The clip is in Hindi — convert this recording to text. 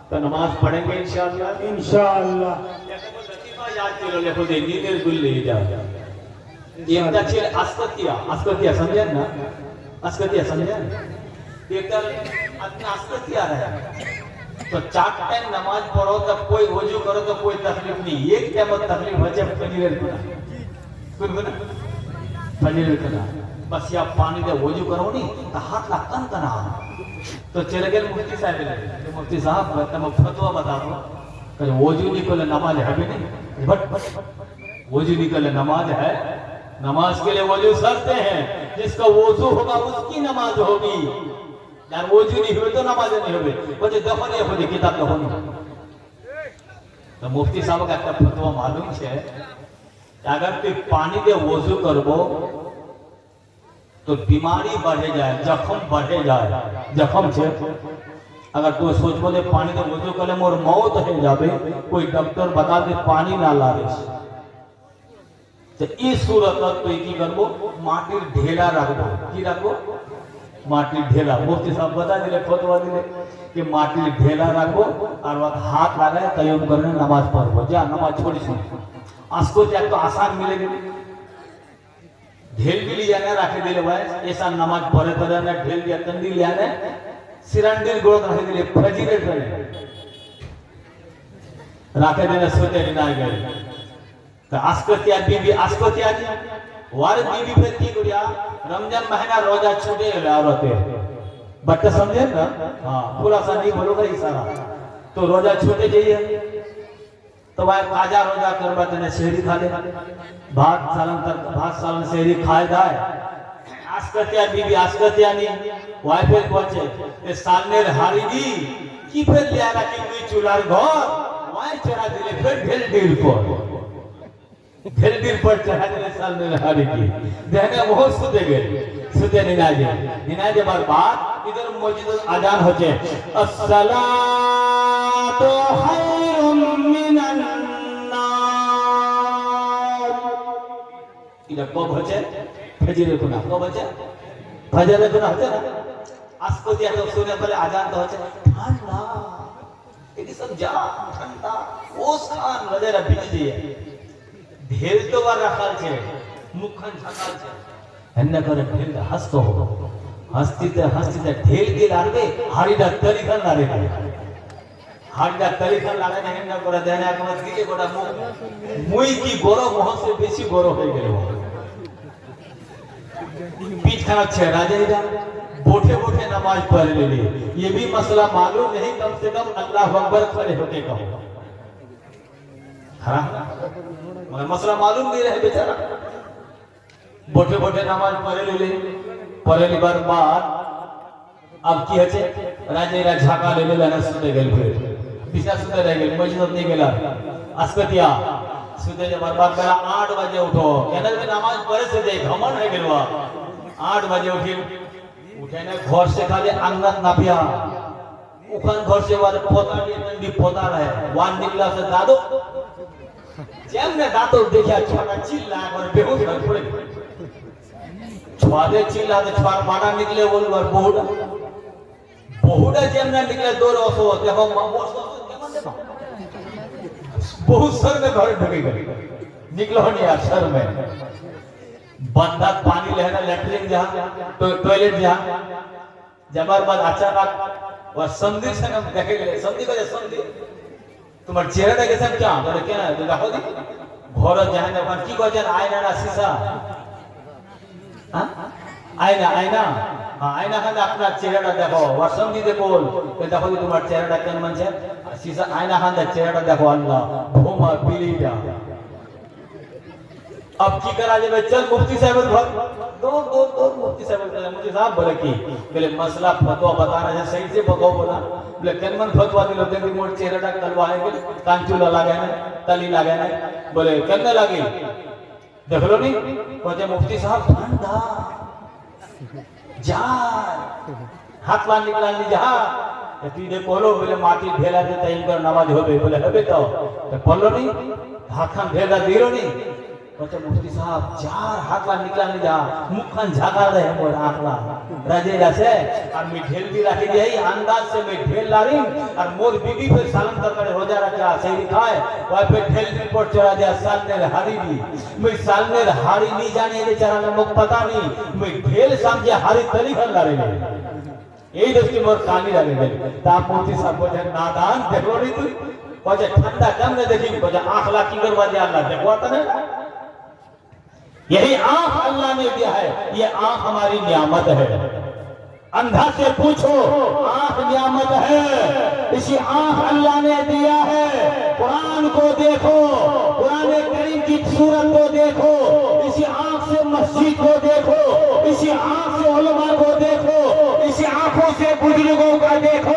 तो नमाज पढ़ेंगे इंशाअल्लाह। इंशाअल्लाह। देखो लतीफा याद करो, देखो दे नींद गुल ले जा। एकदा ছিল अस्कतिया समझे ना, अस्कतिया समझे। एकदा अपना अस्कतिया है तो 4 टाइम नमाज पढ़ो तो कोई वजू करो तो कोई तकलीफ नहीं, एक टाइम तकलीफ हो जाए फजीर गुना कुन गुना फजीर गुना बस या पानी दे वजू करो नहीं तो हाथ ला कन कना। तो चले गए मुफ्ती साहब ने, मुफ्ती साहब तुम फतवा बता दो कि वजू निकले नमाज है भी नहीं, बट वजू निकले नमाज है। नमाज के लिए वजू शर्त है, जिसका वजू होगा उसकी नमाज होगी, यार वजू नहीं हुए तो नमाज नहीं होगी। बोले दफन ये बोले किताब दफन। तो मुफ्ती साहब का একটা फतवा मालूम है, अगर तू पानी दे वजू करबो तो बीमारी बढ़े जाए, जख्म बढ़े जाए, जख्म से अगर तू सोचबो दे पानी दे वजू करले मोर मौत हो जाबे, कोई डॉक्टर बता दे पानी ना लावे तो इस सूरत तो की करबो माटिर ढेला रखबो। की रखबो? माटिर ढेला। मुफ्ती साहब बता दिले, फतवा दिले कि माटिर ढेला रखबो और वक्त हाथ लगाए तयम करने नमाज पढ़बो। जा नमाज छोड़ी सुन आजको एक तो आसान मिलेगी। ढेल भी लिया ना रखे दिले भाई, ऐसा नमाज पढ़े पढ़े ना ढेल दिया तंदी लिया ने सिरंडीर गोड़ रखे दिले फजीरे करे रखे दिले सोते ना गए। तो आस्कतिया बीबी आस्कतिया जी वार बीबी पे की गुड़िया रमजान महीना रोजा छूटे औरते बट समझे ना। हाँ पूरा सा नहीं बोलोगा इशारा। तो रोजा छूटे जाइए तो भाई ताजा रोजा करवा देने शहरी खा ले, भात सालन शहरी खाए जाए। आस्कतिया बीबी आस्कतिया नहीं वाई फिर पहुंचे ये सालने हारी दी की फिर लिया ना कि कोई चूल्हार घर वाई चढ़ा दिले फिर ढेल ढेल को ढेल ढेल पर चढ़ा दिले सालने हारी की देने बहुत सुते गए। सुते निनाजे बाद इधर मस्जिद अजान होचे अस्सलातु खैरुम मिनन नार। इधर कब होचे फजर गुना कब होचे फजर गुना होचे ना। आजको दिया तो सुने पहले अजान तो होचे ठंडा ये सब जा ठंडा वो खान वजरा बीज दिए ढेल तो बार रखाल छे मुखन छकाल छे हन्ने करे ढेल हंसतो हंसती ढेल के लारबे हारीदा तरीखन लारे हारीदा तरीखन लारे ने हन्ने करे देने आकमत दिके गोटा मुई की गोरो मोह से बेसी गोरो हो गेलो पीठ खाना छे राजा बोठे बोठे नमाज पढ़ ले। ये भी मसला मालूम नहीं, कम से कम अल्लाह अकबर खड़े होके कहो। हाँ मगर मसला मालूम नहीं रहे बेचारा बोठे बोठे नमाज पढ़े ले बार अब की हचे राजे झाका ले लेना सुते गेल फिर पिछा सुते रह गेल मस्जिद नहीं गेला। अस्कतिया सुते जे बर्बाद करा 8 बजे उठो कहने में नमाज पढ़े से देख घमंड है गेलवा 8 बजे उठे ने घर से खाली आंगन नापिया उखन घर से वाले पोता लिए नंदी पोता रहे वान निकला से दादो जेम ने दातो देखा छोटा चिल्ला और बेहोश हो पड़े छवादे चिल्ला तो छवार माना निकले बोल और बहुड़ा जेम ने निकले दो रोसो देखो बहुत सर में घर ढके गए निकलो नहीं यार सर में बंदा पानी लेना लेटरिन जहां तो टॉयलेट जहां जबरबाद अचानक और संधि से हम देखे गए संधि को संधि तुम्हारे चेहरा कैसा क्या बोले क्या ना देखो दी घर जहां जब की को जन आईना ना शीशा हां आईना हां आईना का अपना चेहरा देखो और संधि दे बोल तो देखो दी तुम्हारे चेहरा कैन मन छे शीशा आईना का चेहरा देखो अल्लाह भूमा पीली जा। अब की करा जे चल मुफ्ती साहब दो मुफ्ती साहब मुफ्ती साहब बोले की बोले मसला फतवा बता रहे हैं सही से बताओ बोला बोले कनमन फतवा दिलो ते मोर चेहरा तलवा है के कांचूला लागे ना तली लागे ना बोले कन्ने लागी देख लो नहीं कहते मुफ्ती साहब ठंडा जा हाथ ला निकला ली जा ती दे बोलो बोले माटी ढेला दे तई कर नमाज होबे बोले होबे तो बोलो नहीं हाथ खान ढेला दिरो नहीं बच्चा मुफ्ती साहब चार हाथ ला निकला नहीं जा मुखन झागा रहे मोर आंखला राजे जैसे और मैं ढेल भी रखी दे अंदाज से मैं ढेल ला रही और मोर बीबी पे सालन कर करे रोजा रखा सही खाए वह पे ढेल रिपोर्ट चला दिया सालने हारी भी मैं सालने हारी नहीं जाने बेचारा ने मुख पता नहीं मैं ढेल समझे हारी तरीका ला रही यही दृष्टि मोर कहानी लगे ताप मुफ्ती साहब बोले नादान देखो नहीं तू बोले ठंडा कम ने देखी बोले आंख ला की करवा दिया अल्लाह देखवा तने यही आंख अल्लाह ने दिया है ये आंख हमारी नियामत है अंधा से पूछो आंख नियामत है इसी आंख अल्लाह ने दिया है कुरान को देखो कुरान करीम की सूरत को देखो इसी आंख से मस्जिद को देखो इसी आंख से उलमा को देखो इसी आंखों से बुजुर्गों का देखो।